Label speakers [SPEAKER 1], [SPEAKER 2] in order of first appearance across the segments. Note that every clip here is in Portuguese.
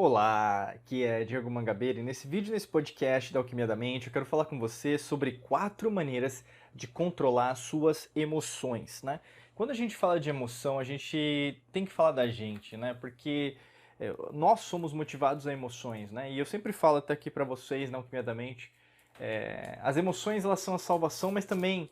[SPEAKER 1] Olá, aqui é Diego Mangabeira e nesse podcast da Alquimia da Mente eu quero falar com você sobre 4 maneiras de controlar suas emoções, né? Quando a gente fala de emoção, a gente tem que falar da gente, né? Porque nós somos motivados a emoções, né? E eu sempre falo até aqui pra vocês na Alquimia da Mente, as emoções elas são a salvação, mas também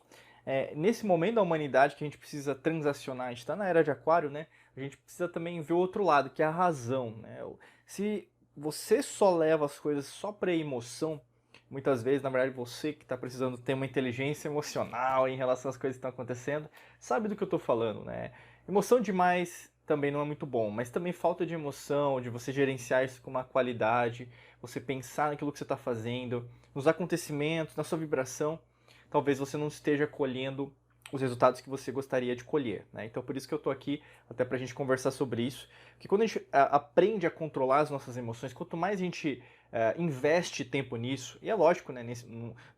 [SPEAKER 1] nesse momento da humanidade que a gente precisa transacionar, a gente está na era de Aquário, né? A gente precisa também ver o outro lado, que é a razão, né? Se você só leva as coisas só para emoção, muitas vezes, na verdade, você que está precisando ter uma inteligência emocional em relação às coisas que estão acontecendo, sabe do que eu estou falando, né? Emoção demais também não é muito bom, mas também falta de emoção, de você gerenciar isso com uma qualidade, você pensar naquilo que você está fazendo, nos acontecimentos, na sua vibração, talvez você não esteja colhendo os resultados que você gostaria de colher, né? Então por isso que eu estou aqui, até para a gente conversar sobre isso, que quando a gente aprende a controlar as nossas emoções, quanto mais a gente investe tempo nisso, e é lógico, né,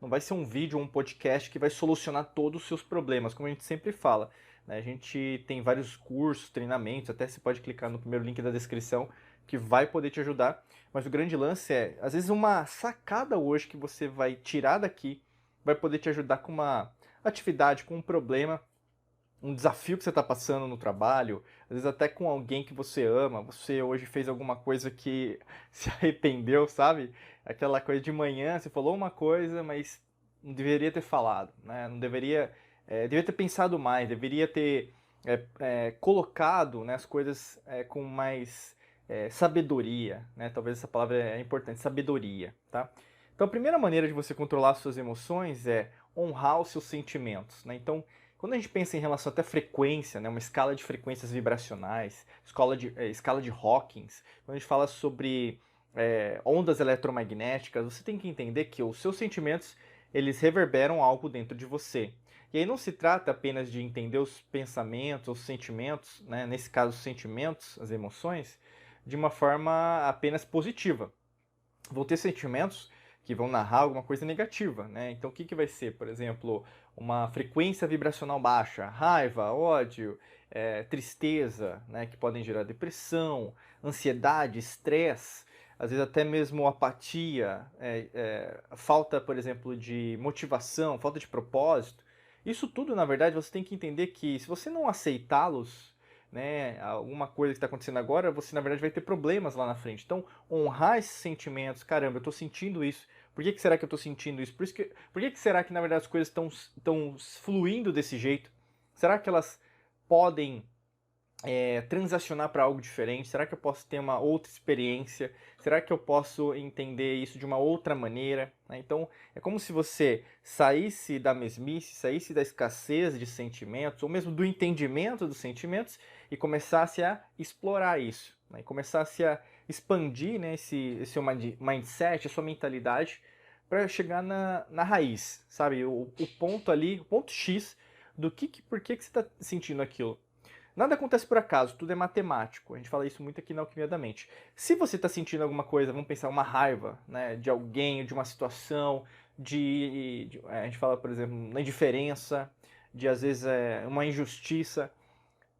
[SPEAKER 1] não vai ser um vídeo ou um podcast que vai solucionar todos os seus problemas, como a gente sempre fala, né? A gente tem vários cursos, treinamentos, até você pode clicar no primeiro link da descrição, que vai poder te ajudar, mas o grande lance é, às vezes uma sacada hoje que você vai tirar daqui, vai poder te ajudar com uma atividade, com um problema, um desafio que você está passando no trabalho, às vezes até com alguém que você ama, você hoje fez alguma coisa que se arrependeu, sabe? Aquela coisa de manhã, você falou uma coisa, mas não deveria ter falado, né? Não deveria, deveria ter pensado mais, deveria ter colocado, né, as coisas com mais sabedoria, né? Talvez essa palavra é importante, sabedoria, tá? Então a primeira maneira de você controlar as suas emoções é honrar os seus sentimentos, né? Então quando a gente pensa em relação até frequência, né, uma escala de frequências vibracionais, escala de Hawkins, quando a gente fala sobre ondas eletromagnéticas, você tem que entender que os seus sentimentos eles reverberam algo dentro de você. E aí não se trata apenas de entender os pensamentos, os sentimentos, né, nesse caso os sentimentos, as emoções, de uma forma apenas positiva. Vão ter sentimentos que vão narrar alguma coisa negativa, né? Então o que, que vai ser? Por exemplo, uma frequência vibracional baixa, raiva, ódio, tristeza, né? Que podem gerar depressão, ansiedade, estresse, às vezes até mesmo apatia, falta, por exemplo, de motivação, falta de propósito. Isso tudo, na verdade, você tem que entender que se você não aceitá-los, né, alguma coisa que está acontecendo agora, você na verdade vai ter problemas lá na frente. Então, honrar esses sentimentos, caramba, eu estou sentindo isso. Por que será que eu estou sentindo isso? Por que será que na verdade as coisas estão fluindo desse jeito? Será que elas podem transacionar para algo diferente? Será que eu posso ter uma outra experiência? Será que eu posso entender isso de uma outra maneira? Né? Então, é como se você saísse da mesmice, saísse da escassez de sentimentos, ou mesmo do entendimento dos sentimentos, e começasse a explorar isso, né? E começasse a expandir, né, esse seu mindset, a sua mentalidade, para chegar na raiz, sabe? O ponto ali, o ponto X do por que você está sentindo aquilo. Nada acontece por acaso, tudo é matemático. A gente fala isso muito aqui na Alquimia da Mente. Se você está sentindo alguma coisa, vamos pensar uma raiva, né, de alguém, de uma situação, a gente fala, por exemplo, na indiferença, de às vezes uma injustiça.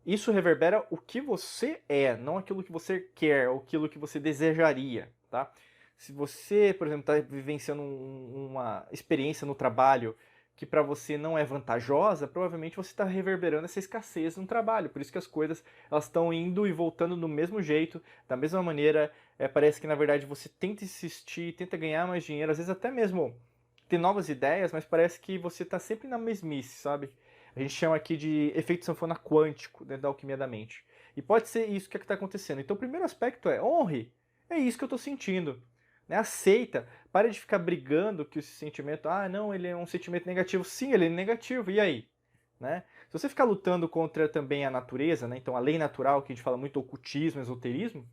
[SPEAKER 1] Isso reverbera o que você é, não aquilo que você quer, ou aquilo que você desejaria, tá? Se você, por exemplo, está vivenciando uma experiência no trabalho que para você não é vantajosa, provavelmente você está reverberando essa escassez no trabalho. Por isso que as coisas elas estão indo e voltando do mesmo jeito, da mesma maneira. Parece que na verdade você tenta insistir, tenta ganhar mais dinheiro, às vezes até mesmo ter novas ideias, mas parece que você está sempre na mesmice, sabe? A gente chama aqui de efeito sanfona quântico dentro da alquimia da mente. E pode ser isso que está acontecendo. Então o primeiro aspecto é honre. É isso que eu estou sentindo. Né? Aceita. Para de ficar brigando que esse sentimento, não, ele é um sentimento negativo. Sim, ele é negativo. E aí? Né? Se você ficar lutando contra também a natureza, né? Então a lei natural, que a gente fala muito ocultismo, esoterismo,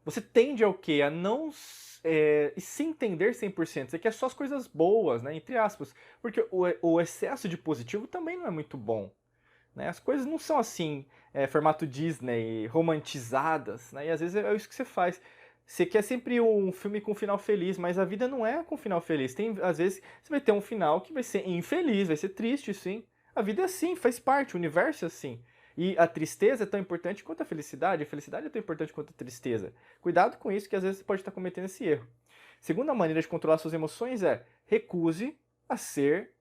[SPEAKER 1] você tende ao quê? A não se entender 100%. Você quer só as coisas boas, né? Entre aspas. Porque o excesso de positivo também não é muito bom. Né? As coisas não são assim, formato Disney, romantizadas. Né? E às vezes é isso que você faz. Você quer sempre um filme com final feliz, mas a vida não é com final feliz. Às vezes você vai ter um final que vai ser infeliz, vai ser triste, sim. A vida é assim, faz parte, o universo é assim. E a tristeza é tão importante quanto a felicidade é tão importante quanto a tristeza. Cuidado com isso, que às vezes você pode estar cometendo esse erro. Segunda maneira de controlar suas emoções é recuse a ser,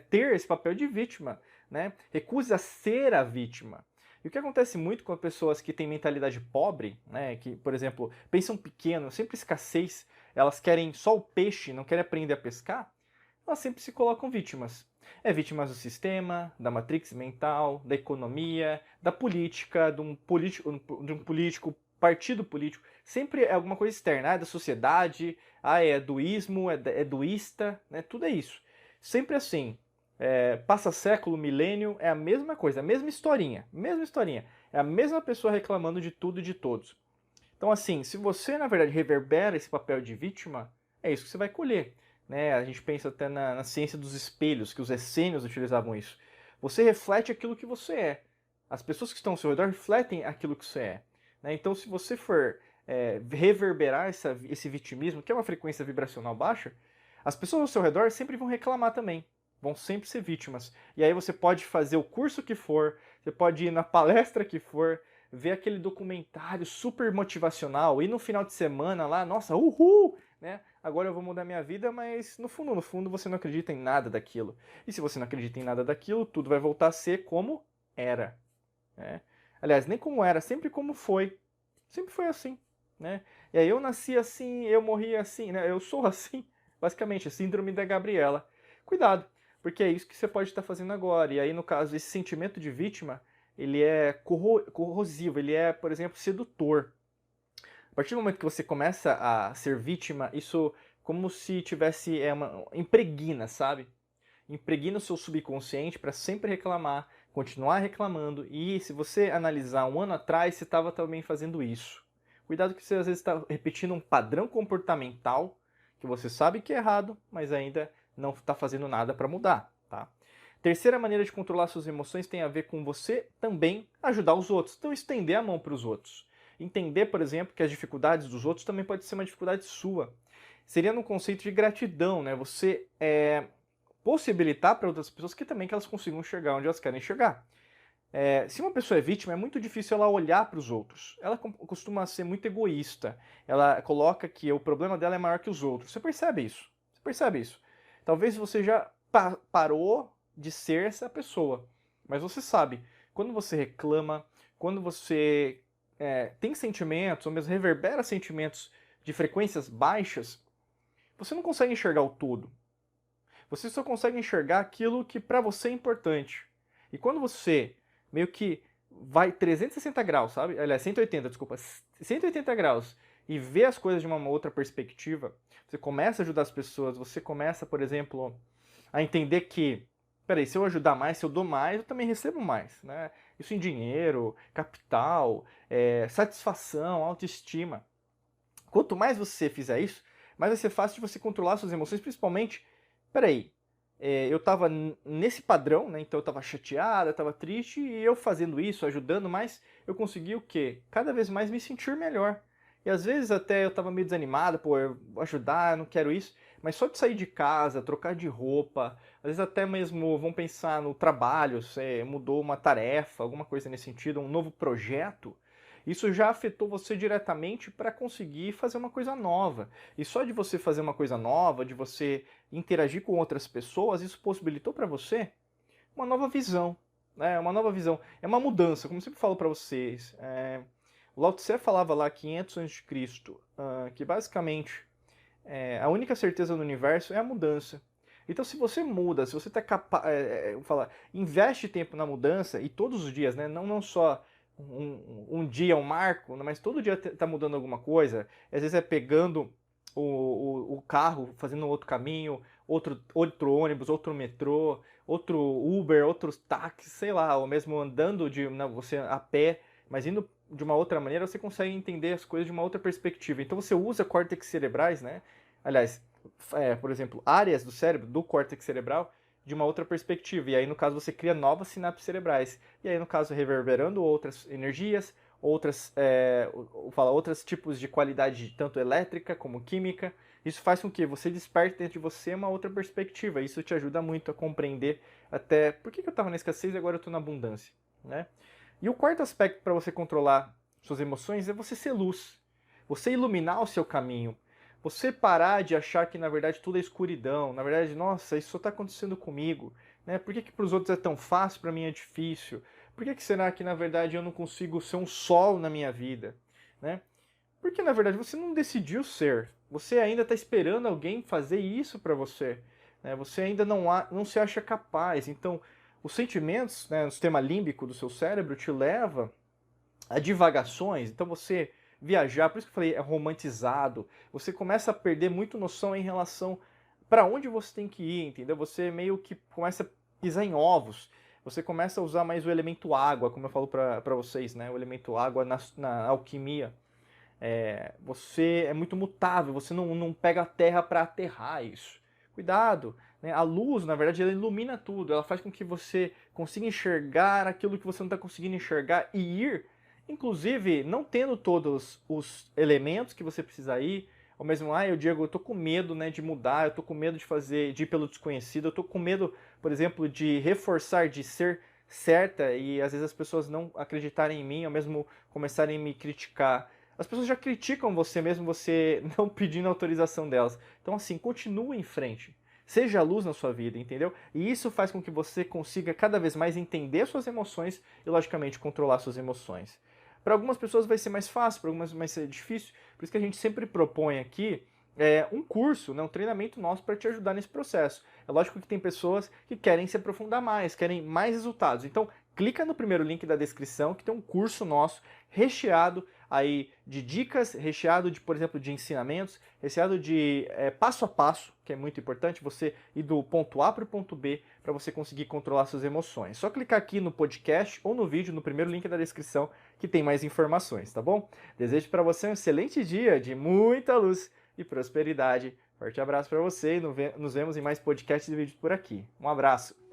[SPEAKER 1] ter esse papel de vítima, né? Recuse a ser a vítima. E o que acontece muito com pessoas que têm mentalidade pobre, né, que, por exemplo, pensam pequeno, sempre escassez, elas querem só o peixe, não querem aprender a pescar, elas sempre se colocam vítimas. É vítimas do sistema, da matrix mental, da economia, da política, de um político, partido político. Sempre é alguma coisa externa. Ah, é da sociedade, é do ismo, é doísta, né? Tudo é isso. Sempre assim. Passa século, milênio, é a mesma coisa, a mesma historinha. Mesma historinha. É a mesma pessoa reclamando de tudo e de todos. Então, assim, se você, na verdade, reverbera esse papel de vítima, é isso que você vai colher. Né? A gente pensa até na ciência dos espelhos, que os essênios utilizavam isso. Você reflete aquilo que você é. As pessoas que estão ao seu redor refletem aquilo que você é. Né? Então, se você for reverberar esse vitimismo, que é uma frequência vibracional baixa, as pessoas ao seu redor sempre vão reclamar também. Vão sempre ser vítimas. E aí você pode fazer o curso que for, você pode ir na palestra que for, ver aquele documentário super motivacional, e no final de semana lá, nossa, uhul! Né? Agora eu vou mudar minha vida, mas no fundo você não acredita em nada daquilo. E se você não acredita em nada daquilo, tudo vai voltar a ser como era. Né? Aliás, nem como era, sempre como foi. Sempre foi assim. Né? E aí eu nasci assim, eu morri assim, né? Eu sou assim. Basicamente, a síndrome da Gabriela. Cuidado, porque é isso que você pode estar fazendo agora. E aí, no caso, esse sentimento de vítima, ele é corrosivo, ele é, por exemplo, sedutor. A partir do momento que você começa a ser vítima, isso como se tivesse impregna, sabe? Impregna o seu subconsciente para sempre reclamar, continuar reclamando. E se você analisar um ano atrás, você estava também fazendo isso. Cuidado que você às vezes está repetindo um padrão comportamental que você sabe que é errado, mas ainda não está fazendo nada para mudar, tá? Terceira maneira de controlar suas emoções tem a ver com você também ajudar os outros. Então, estender a mão para os outros. Entender, por exemplo, que as dificuldades dos outros também pode ser uma dificuldade sua. Seria no conceito de gratidão, né? Você possibilitar para outras pessoas que também que elas consigam chegar onde elas querem chegar. Se uma pessoa é vítima, é muito difícil ela olhar para os outros. Ela costuma ser muito egoísta. Ela coloca que o problema dela é maior que os outros. Você percebe isso? Você percebe isso? Talvez você já parou de ser essa pessoa. Mas você sabe, quando você reclama, quando você tem sentimentos, ou mesmo reverbera sentimentos de frequências baixas, você não consegue enxergar o todo. Você só consegue enxergar aquilo que para você é importante. E quando você meio que vai 360 graus, sabe? Aliás, 180, desculpa, 180 graus e vê as coisas de uma outra perspectiva, você começa a ajudar as pessoas, você começa, por exemplo, a entender que, peraí, se eu ajudar mais, se eu dou mais, eu também recebo mais, né? Isso em dinheiro, capital, satisfação, autoestima. Quanto mais você fizer isso, mais vai ser fácil de você controlar suas emoções, principalmente, peraí, eu tava nesse padrão, né? Então eu tava chateada, tava triste, e eu fazendo isso, ajudando mais, eu consegui o quê? Cada vez mais me sentir melhor. E às vezes até eu tava meio desanimado, pô, eu vou ajudar, eu não quero isso, mas só de sair de casa, trocar de roupa, às vezes até mesmo vão pensar no trabalho, você mudou uma tarefa, alguma coisa nesse sentido, um novo projeto, isso já afetou você diretamente para conseguir fazer uma coisa nova. E só de você fazer uma coisa nova, de você interagir com outras pessoas, isso possibilitou para você uma nova visão. Né? Uma nova visão. É uma mudança, como eu sempre falo para vocês. O Lao Tse falava lá 500 a.C., que basicamente a única certeza no universo é a mudança. Então, se você muda, se você está capaz, investe tempo na mudança, e todos os dias, né? Não só um dia, um marco, mas todo dia está mudando alguma coisa. Às vezes é pegando o carro, fazendo outro caminho, outro ônibus, outro metrô, outro Uber, outros táxis, sei lá, ou mesmo andando você a pé, mas indo de uma outra maneira, você consegue entender as coisas de uma outra perspectiva. Então você usa córtex cerebrais, né? Aliás, por exemplo, áreas do cérebro, do córtex cerebral, de uma outra perspectiva. E aí, no caso, você cria novas sinapses cerebrais. E aí, no caso, reverberando outras energias, outros tipos de qualidade, tanto elétrica como química. Isso faz com que você desperte dentro de você uma outra perspectiva. Isso te ajuda muito a compreender até por que eu estava na escassez e agora eu estou na abundância. né? E o quarto aspecto para você controlar suas emoções é você ser luz. Você iluminar o seu caminho. Você parar de achar que na verdade tudo é escuridão. Na verdade, nossa, isso só está acontecendo comigo. Né? Por que para os outros é tão fácil, para mim é difícil? Por que será que na verdade eu não consigo ser um sol na minha vida? Né? Porque na verdade você não decidiu ser. Você ainda está esperando alguém fazer isso para você. Né? Você ainda não se acha capaz. Então, os sentimentos, né, o sistema límbico do seu cérebro te leva a divagações. Então você viajar, por isso que eu falei, é romantizado. Você começa a perder muito noção em relação para onde você tem que ir, entendeu? Você meio que começa a pisar em ovos. Você começa a usar mais o elemento água, como eu falo para vocês, né? O elemento água na alquimia. Você é muito mutável, você não pega a terra para aterrar isso. Cuidado, né? A luz, na verdade, ela ilumina tudo, ela faz com que você consiga enxergar aquilo que você não está conseguindo enxergar e ir, inclusive, não tendo todos os elementos que você precisa ir, ou mesmo, Diego, eu tô com medo, né, de mudar, eu tô com medo de ir pelo desconhecido, eu tô com medo, por exemplo, de reforçar, de ser certa e às vezes as pessoas não acreditarem em mim, ou mesmo começarem a me criticar. As pessoas já criticam você mesmo você não pedindo autorização delas. Então, assim, continue em frente. Seja a luz na sua vida, entendeu? E isso faz com que você consiga cada vez mais entender suas emoções e, logicamente, controlar suas emoções. Para algumas pessoas vai ser mais fácil, para algumas vai ser difícil. Por isso que a gente sempre propõe aqui um curso, né, um treinamento nosso para te ajudar nesse processo. É lógico que tem pessoas que querem se aprofundar mais, querem mais resultados. Então, clica no primeiro link da descrição que tem um curso nosso recheado aí de dicas, recheado de, por exemplo, de ensinamentos, recheado de passo a passo, que é muito importante, você ir do ponto A para o ponto B para você conseguir controlar suas emoções. Só clicar aqui no podcast ou no vídeo, no primeiro link da descrição, que tem mais informações, tá bom? Desejo para você um excelente dia de muita luz e prosperidade. Forte abraço para você e nos vemos em mais podcasts e vídeos por aqui. Um abraço!